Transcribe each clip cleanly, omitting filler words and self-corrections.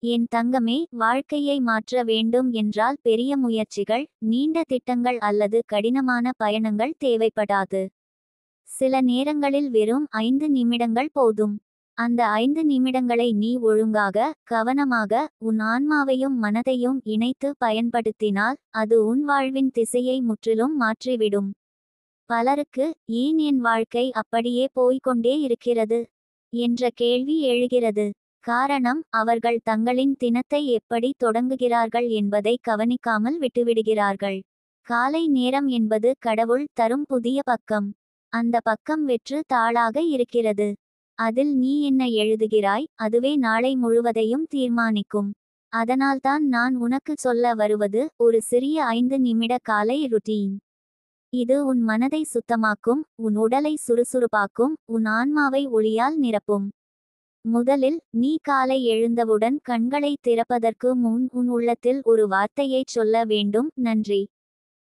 என் தங்கமே, வாழ்க்கையை மாற்ற வேண்டும் என்றால் பெரிய முயற்சிகள், நீண்ட திட்டங்கள் அல்லது கடினமான பயணங்கள் தேவைப்படாது. சில நேரங்களில் வெறும் 5 நிமிடங்கள் போதும். அந்த 5 நிமிடங்களை நீ ஒழுங்காக, கவனமாக, உன் ஆன்மாவையும் மனதையும் இணைத்து பயன்படுத்தினால் அது உன் வாழ்வின் திசையை முற்றிலும் மாற்றிவிடும். பலருக்கு, ஏன் என் வாழ்க்கை அப்படியே போய்க்கொண்டே இருக்கிறது என்ற கேள்வி எழுகிறது. காரணம், அவர்கள் தங்களின் தினத்தை எப்படி தொடங்குகிறார்கள் என்பதை கவனிக்காமல் விட்டுவிடுகிறார்கள். காலை நேரம் என்பது கடவுள் தரும் புதிய பக்கம். அந்த பக்கம் வெற்று தாளாக இருக்கிறது. அதில் நீ என்ன எழுதுகிறாய், அதுவே நாளை முழுவதையும் தீர்மானிக்கும். அதனால்தான் நான் உனக்கு சொல்ல வருவது ஒரு சிறிய 5 நிமிட காலை ருட்டீன். இது உன் மனதை சுத்தமாக்கும், உன் உடலை சுறுசுறுப்பாக்கும், உன் ஆன்மாவை ஒளியால் நிரப்பும். முதலில், நீ காலை எழுந்தவுடன் கண்களை திறப்பதற்கு முன் உன் உள்ளத்தில் ஒரு வார்த்தையைச் சொல்ல வேண்டும்: நன்றி.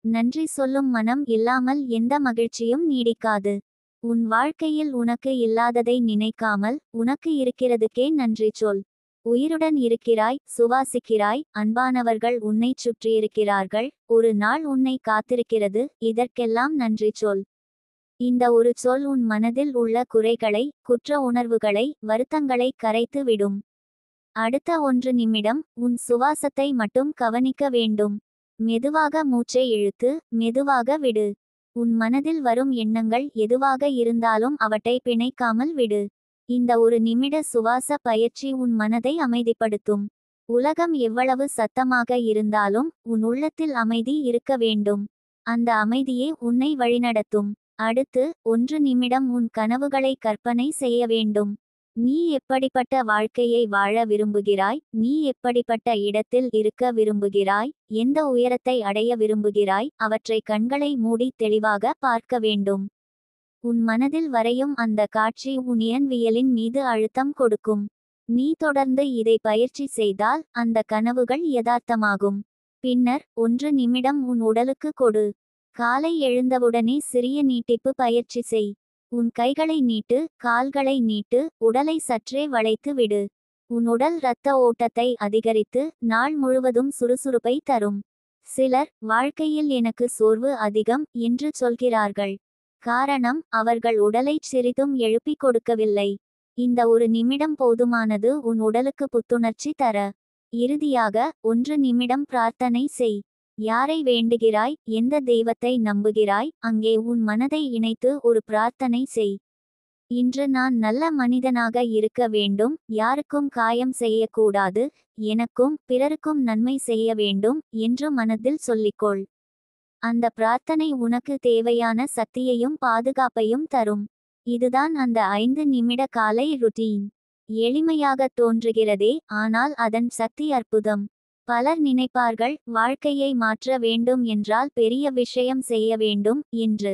நன்றி சொல்லும் மனம் இல்லாமல் எந்த மகிழ்ச்சியும் நீடிக்காது. உன் வாழ்க்கையில் உனக்கு இல்லாததை நினைக்காமல், உனக்கு இருக்கிறதுக்கே நன்றி சொல். உயிருடன் இருக்கிறாய், சுவாசிக்கிறாய், அன்பானவர்கள் உன்னைச் சுற்றியிருக்கிறார்கள், ஒரு நாள் உன்னை காத்திருக்கிறது, இதற்கெல்லாம் நன்றி சொல். இந்த ஒரு சொல் உன் மனதில் உள்ள குறைகளை, குற்ற உணர்வுகளை, வருத்தங்களை கரைத்து விடும். அடுத்த 1 நிமிடம், உன் சுவாசத்தை மட்டும் கவனிக்க வேண்டும். மெதுவாக மூச்சை இழுத்து, மெதுவாக விடு. உன் மனதில் வரும் எண்ணங்கள் எதுவாக இருந்தாலும் அவற்றை பிணைக்காமல் விடு. இந்த 1 நிமிட சுவாச பயிற்சி உன் மனதை அமைதிப்படுத்தும். உலகம் எவ்வளவு சத்தமாக இருந்தாலும் உன் உள்ளத்தில் அமைதி இருக்க வேண்டும். அந்த அமைதியே உன்னை வழிநடத்தும். அடுத்து, 1 நிமிடம் உன் கனவுகளை கற்பனை செய்ய வேண்டும். நீ எப்படிப்பட்ட வாழ்க்கையை வாழ விரும்புகிறாய், நீ எப்படிப்பட்ட இடத்தில் இருக்க விரும்புகிறாய், எந்த உயரத்தை அடைய விரும்புகிறாய், அவற்றை கண்களை மூடி தெளிவாக பார்க்க வேண்டும். உன் மனதில் வரையும் அந்த காட்சி உன் இயன்வியலின் மீது அழுத்தம் கொடுக்கும். நீ தொடர்ந்து இதை பயிற்சி செய்தால் அந்த கனவுகள் யதார்த்தமாகும். பின்னர் 1 நிமிடம் உன் உடலுக்கு கொடு. காலை எழுந்தவுடனே சிறிய நீட்டிப்பு பயிற்சி செய். உன் கைகளை நீட்டு, கால்களை நீட்டு, உடலை சற்றே வளைத்து விடு. உன் உடல் இரத்த ஓட்டத்தை அதிகரித்து நாள் முழுவதும் சுறுசுறுப்பை தரும். சிலர், வாழ்க்கையில் எனக்கு சோர்வு அதிகம் என்று சொல்கிறார்கள். காரணம், அவர்கள் உடலைச் சிறிதும் எழுப்பிக் கொடுக்கவில்லை. இந்த 1 நிமிடம் போதுமானது உன் உடலுக்கு புத்துணர்ச்சி தர. இறுதியாக, 1 நிமிடம் பிரார்த்தனை செய். யாரை வேண்டுகிறாய், எந்த தெய்வத்தை நம்புகிறாய், அங்கே உன் மனதை இணைத்து ஒரு பிரார்த்தனை செய். இன்று நான் நல்ல மனிதனாக இருக்க வேண்டும், யாருக்கும் காயம் செய்யக்கூடாது, எனக்கும் பிறருக்கும் நன்மை செய்ய வேண்டும் என்று மனதில் சொல்லிக்கொள். அந்த பிரார்த்தனை உனக்கு தேவையான சக்தியையும் பாதுகாப்பையும் தரும். இதுதான் அந்த 5 நிமிட காலை ருட்டீன். எளிமையாக தோன்றுகிறதே, ஆனால் அதன் சக்தி அற்புதம். பலர் நினைப்பார்கள், வாழ்க்கையை மாற்ற வேண்டும் என்றால் பெரிய விஷயம் செய்ய வேண்டும் என்று.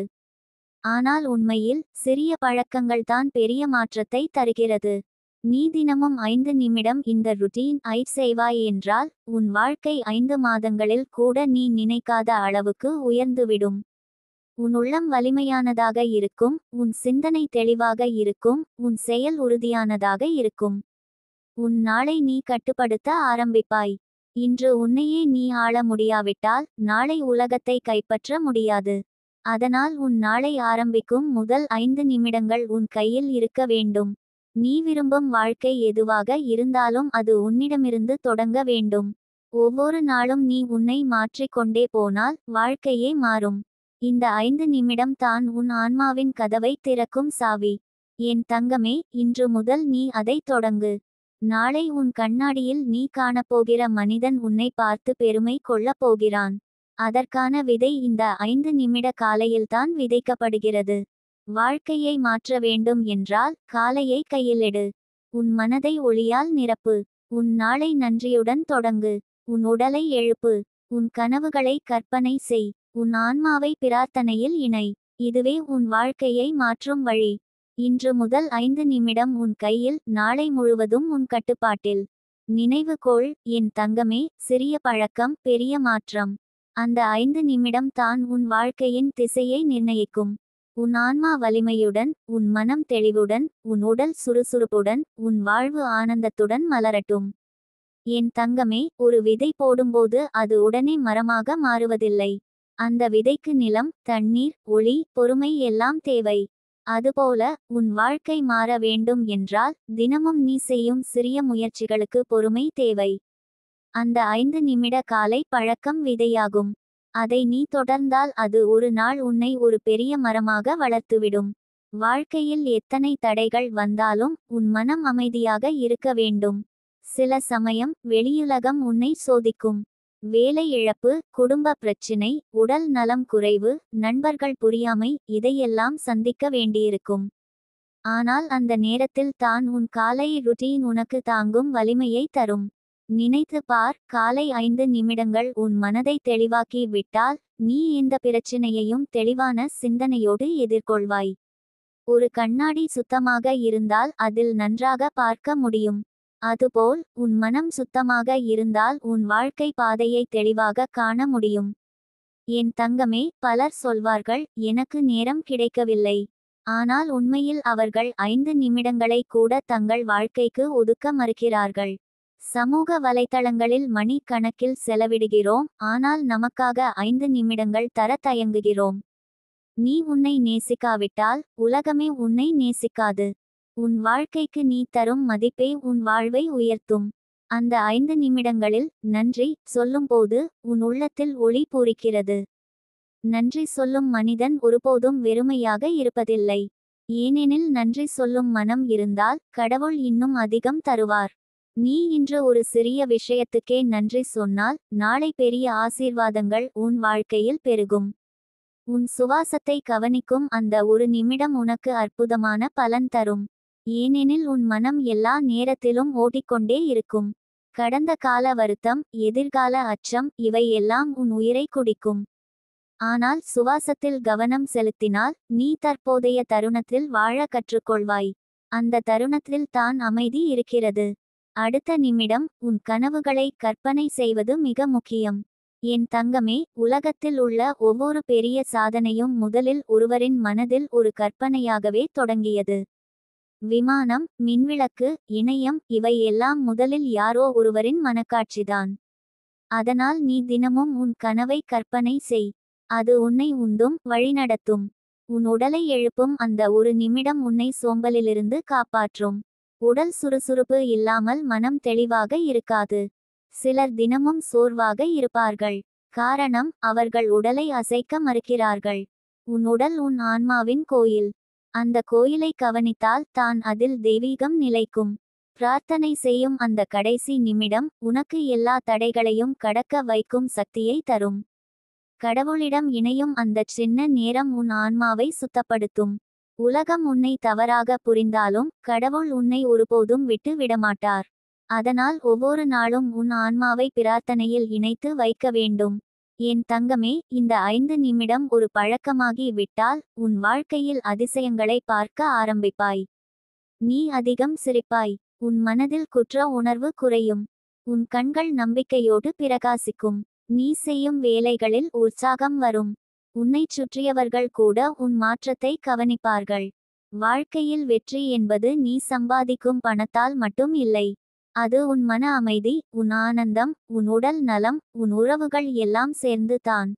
ஆனால் உண்மையில், சிறிய பழக்கங்கள்தான் பெரிய மாற்றத்தை தருகிறது. நீ தினமும் 5 நிமிடம் இந்த ருட்டீன் செய்வாய் என்றால், உன் வாழ்க்கை 5 மாதங்களில் கூட நீ நினைக்காத அளவுக்கு உயர்ந்துவிடும். உன் உள்ளம் வலிமையானதாக இருக்கும், உன் சிந்தனை தெளிவாக இருக்கும், உன் செயல் உறுதியானதாக இருக்கும். உன் நாளை நீ கட்டுப்படுத்த ஆரம்பிப்பாய். இன்று உன்னையே நீ ஆள முடியாவிட்டால், நாளை உலகத்தை கைப்பற்ற முடியாது. அதனால் உன் நாளை ஆரம்பிக்கும் முதல் 5 நிமிடங்கள் உன் கையில் இருக்க வேண்டும். நீ விரும்பும் வாழ்க்கை எதுவாக இருந்தாலும் அது உன்னிடமிருந்து தொடங்க வேண்டும். ஒவ்வொரு நாளும் நீ உன்னை மாற்றிக் கொண்டே போனால் வாழ்க்கையே மாறும். இந்த 5 நிமிடம் தான் உன் ஆன்மாவின் கதவை திறக்கும் சாவி. என் தங்கமே, இன்று முதல் நீ அதை தொடங்கு. நாளை உன் கண்ணாடியில் நீ காணப்போகிற மனிதன் உன்னை பார்த்து பெருமை கொள்ளப் போகிறான். அதற்கான விதை இந்த 5 நிமிட காலையில்தான் விதைக்கப்படுகிறது. வாழ்க்கையை மாற்ற வேண்டும் என்றால் காலையை கையிலெடு. உன் மனதை ஒளியால் நிரப்பு. உன் நாளை நன்றியுடன் தொடங்கு. உன் உடலை எழுப்பு. உன் கனவுகளை கற்பனை செய். உன் ஆன்மாவை பிரார்த்தனையில் இணை. இதுவே உன் வாழ்க்கையை மாற்றும் வழி. இன்று முதல் 5 நிமிடம் உன் கையில், நாளை முழுவதும் உன் கட்டுப்பாட்டில். நினைவு கொள், என் தங்கமே, சிறிய பழக்கம் பெரிய மாற்றம். அந்த 5 நிமிடம் தான் உன் வாழ்க்கையின் திசையை நிர்ணயிக்கும். உன் ஆன்மா வலிமையுடன், உன் மனம் தெளிவுடன், உன் உடல் சுறுசுறுப்புடன், உன் வாழ்வு ஆனந்தத்துடன் மலரட்டும். என் தங்கமே, ஒரு விதை போடும்போது அது உடனே மரமாக மாறுவதில்லை. அந்த விதைக்கு நிலம், தண்ணீர், ஒளி, பொறுமை எல்லாம் தேவை. அதுபோல உன் வாழ்க்கை மாற வேண்டும் என்றால் தினமும் நீ செய்யும் சிறிய முயற்சிகளுக்கு பொறுமை தேவை. அந்த 5 நிமிட காலை பழக்கம் விதையாகும். அதை நீ தொடர்ந்தால் அது ஒரு நாள் உன்னை ஒரு பெரிய மரமாக வளர்த்துவிடும். வாழ்க்கையில் எத்தனை தடைகள் வந்தாலும் உன் மனம் அமைதியாக இருக்க வேண்டும். சில சமயம் வெளியுலகம் உன்னை சோதிக்கும். வேலை இழப்பு, குடும்ப பிரச்சினை, உடல் நலம் குறைவு, நண்பர்கள் புரியாமை, இதையெல்லாம் சந்திக்க வேண்டியிருக்கும். ஆனால் அந்த நேரத்தில் தான் உன் காலை ருட்டீன் உனக்கு தாங்கும் வலிமையை தரும். நினைத்து பார், காலை 5 நிமிடங்கள் உன் மனதை தெளிவாக்கி விட்டால் நீ எந்த பிரச்சினையையும் தெளிவான சிந்தனையோடு எதிர்கொள்வாய். ஒரு கண்ணாடி சுத்தமாக இருந்தால் அதில் நன்றாக பார்க்க முடியும். அதுபோல் உன் மனம் சுத்தமாக இருந்தால் உன் வாழ்க்கை பாதையை தெளிவாக காண முடியும். என் தங்கமே, பலர் சொல்வார்கள், எனக்கு நேரம் கிடைக்கவில்லை. ஆனால் உண்மையில் அவர்கள் 5 நிமிடங்களை கூட தங்கள் வாழ்க்கைக்கு ஒதுக்க மறுக்கிறார்கள். சமூக வலைத்தளங்களில் மணி கணக்கில் செலவிடுகிறோம், ஆனால் நமக்காக 5 நிமிடங்கள் தர தயங்குகிறோம். நீ உன்னை நேசிக்காவிட்டால் உலகமே உன்னை நேசிக்காது. உன் வாழ்க்கைக்கு நீ தரும் மதிப்பே உன் வாழ்வை உயர்த்தும். அந்த 5 நிமிடங்களில் நன்றி சொல்லும்போது உன் உள்ளத்தில் ஒளி பூரிக்கிறது. நன்றி சொல்லும் மனிதன் ஒருபோதும் வெறுமையாக இருப்பதில்லை. ஏனெனில் நன்றி சொல்லும் மனம் இருந்தால் கடவுள் இன்னும் அதிகம் தருவார். நீ இன்று ஒரு சிறிய விஷயத்துக்கே நன்றி சொன்னால் நாளை பெரிய ஆசீர்வாதங்கள் உன் வாழ்க்கையில் பெருகும். உன் சுவாசத்தை கவனிக்கும் அந்த ஒரு நிமிடம் உனக்கு அற்புதமான பலன் தரும். ஏனெனில் உன் மனம் எல்லா நேரத்திலும் ஓடிக்கொண்டே இருக்கும். கடந்த கால வருத்தம், எதிர்கால அச்சம், இவை எல்லாம் உன் உயிரை குடிக்கும். ஆனால் சுவாசத்தில் கவனம் செலுத்தினால் நீ தற்போதைய தருணத்தில் வாழ கற்றுக்கொள்வாய். அந்த தருணத்தில் தான் அமைதி இருக்கிறது. அடுத்த நிமிடம் உன் கனவுகளை கற்பனை செய்வது மிக முக்கியம். என் தங்கமே, உலகத்தில் உள்ள ஒவ்வொரு பெரிய சாதனையும் முதலில் ஒருவரின் மனதில் ஒரு கற்பனையாகவே தொடங்கியது. விமானம், மின்விளக்கு, இணையம், இவை எல்லாம் முதலில் யாரோ ஒருவரின் மனக்காட்சிதான். அதனால் நீ தினமும் உன் கனவை கற்பனை செய். அது உன்னை உந்தும், வழிநடத்தும். உன் உடலை எழுப்பும் அந்த ஒரு நிமிடம் உன்னை சோம்பலிலிருந்து காப்பாற்றும். உடல் சுறுசுறுப்பு இல்லாமல் மனம் தெளிவாக இருக்காது. சிலர் தினமும் சோர்வாக இருப்பார்கள். காரணம், அவர்கள் உடலை அசைக்க மறுக்கிறார்கள். உன் உடல் உன் ஆன்மாவின் கோயில். அந்த கோயிலை கவனித்தால் தான் அதில் தெய்வீகம் நிலைக்கும். பிரார்த்தனை செய்யும் அந்த கடைசி நிமிடம் உனக்கு எல்லா தடைகளையும் கடக்க வைக்கும் சக்தியை தரும். கடவுளிடம் இணையும் அந்த சின்ன நேரம் உன் ஆன்மாவை சுத்தப்படுத்தும். உலகம் உன்னை தவறாக புரிந்தாலும் கடவுள் உன்னை ஒருபோதும் விட்டு விடமாட்டார். அதனால் ஒவ்வொரு நாளும் உன் ஆன்மாவை பிரார்த்தனையில் இணைத்து வைக்க வேண்டும். என் தங்கமே, இந்த 5 நிமிடம் ஒரு பழக்கமாகி விட்டால் உன் வாழ்க்கையில் அதிசயங்களை பார்க்க ஆரம்பிப்பாய். நீ அதிகம் சிரிப்பாய். உன் மனதில் குற்ற உணர்வு குறையும். உன் கண்கள் நம்பிக்கையோடு பிரகாசிக்கும். நீ செய்யும் வேலைகளில் உற்சாகம் வரும். உன்னைச் சுற்றியவர்கள் கூட உன் மாற்றத்தை கவனிப்பார்கள். வாழ்க்கையில் வெற்றி என்பது நீ சம்பாதிக்கும் பணத்தால் மட்டும் இல்லை. அது உன் மன அமைதி, உன் ஆனந்தம், உன் உடல் நலம், உன் உறவுகள் எல்லாம் சேர்ந்து தான்.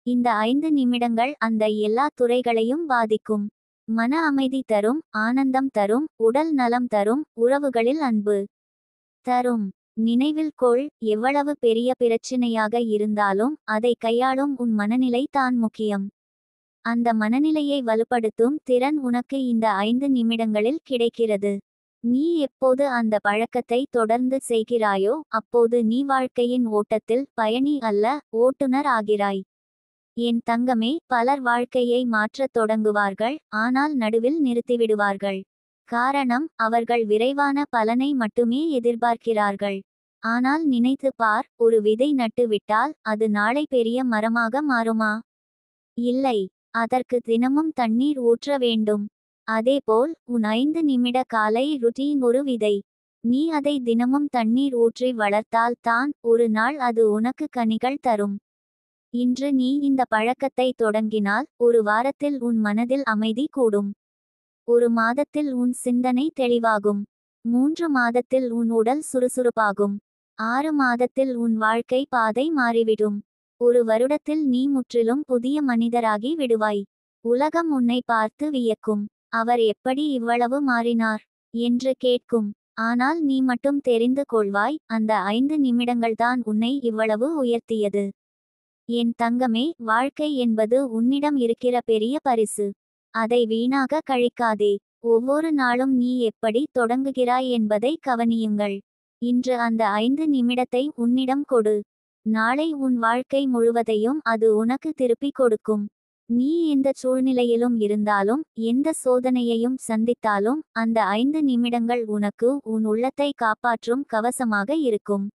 இந்த 5 நிமிடங்கள் அந்த எல்லா துறைகளையும் பாதிக்கும். மன அமைதி தரும், ஆனந்தம் தரும், உடல் நலம் தரும், உறவுகளில் அன்பு தரும். நினைவில் கொள், எவ்வளவு பெரிய பிரச்சினையாக இருந்தாலும் அதை கையாளும் உன் மனநிலை தான் முக்கியம். அந்த மனநிலையை வலுப்படுத்தும் திறன் உனக்கு இந்த 5 நிமிடங்களில் கிடைக்கிறது. நீ எப்போது அந்த பழக்கத்தை தொடர்ந்து செய்கிறாயோ அப்போது நீ வாழ்க்கையின் ஓட்டத்தில் பயணி அல்ல, ஓட்டுநர் ஆகிறாய். என் தங்கமே, பலர் வாழ்க்கையை மாற்றத் தொடங்குவார்கள், ஆனால் நடுவில் நிறுத்திவிடுவார்கள். காரணம், அவர்கள் விரைவான பலனை மட்டுமே எதிர்பார்க்கிறார்கள். ஆனால் நினைத்து பார், ஒரு விதை நட்டு விட்டால் அது நாளை பெரிய மரமாக மாறுமா? இல்லை. அதற்கு தினமும் தண்ணீர் ஊற்ற வேண்டும். அதேபோல் உன் 5 நிமிட காலை ருட்டீன் ஒரு விதை. நீ அதை தினமும் தண்ணீர் ஊற்றி வளர்த்தால் தான் ஒரு நாள் அது உனக்கு கனிகள் தரும். இன்று நீ இந்த பழக்கத்தை தொடங்கினால் ஒரு வாரத்தில் உன் மனதில் அமைதி கூடும். ஒரு மாதத்தில் உன் சிந்தனை தெளிவாகும். 3 மாதத்தில் உன் உடல் சுறுசுறுப்பாகும். 6 மாதத்தில் உன் வாழ்க்கை பாதை மாறிவிடும். 1 வருடத்தில் நீ முற்றிலும் புதிய மனிதராகி விடுவாய். உலகம் உன்னை பார்த்து வியக்கும். அவர் எப்படி இவ்வளவு மாறினார் என்று கேட்கும். ஆனால் நீ மட்டும் தெரிந்து கொள்வாய், அந்த 5 நிமிடங்கள்தான் உன்னை இவ்வளவு உயர்த்தியது. என் தங்கமே, வாழ்க்கை என்பது உன்னிடம் இருக்கிற பெரிய பரிசு. அதை வீணாக கழிக்காதே. ஒவ்வொரு நாளும் நீ எப்படி தொடங்குகிறாய் என்பதை கவனியுங்கள். இன்று அந்த 5 நிமிடத்தை உன்னிடம் கொடு. நாளை உன் வாழ்க்கை முழுவதையும் அது உனக்கு திருப்பிக் கொடுக்கும். நீ எந்த சூழ்நிலையிலும் இருந்தாலும், எந்த சோதனையையும் சந்தித்தாலும், அந்த 5 நிமிடங்கள் உனக்கு உன் உள்ளத்தை காப்பாற்றும் கவசமாக இருக்கும்.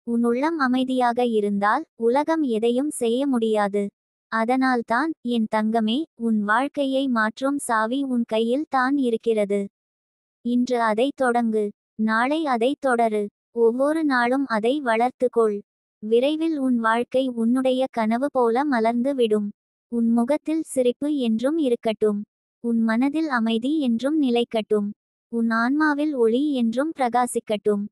உன் உள்ளம் அமைதியாக இருந்தால் உலகம் எதையும் செய்ய முடியாது. அதனால்தான் என் தங்கமே, உன் வாழ்க்கையை மாற்றும் சாவி உன் கையில் தான் இருக்கிறது. இன்று அதை தொடங்கு. நாளை அதை தொடரு. ஒவ்வொரு நாளும் அதை வளர்த்துக்கொள். விரைவில் உன் வாழ்க்கை உன்னுடைய கனவு போல மலர்ந்து விடும். உன் முகத்தில் சிரிப்பு என்றும் இருக்கட்டும். உன் மனதில் அமைதி என்றும் நிலைக்கட்டும். உன் ஆன்மாவில் ஒளி என்றும் பிரகாசிக்கட்டும்.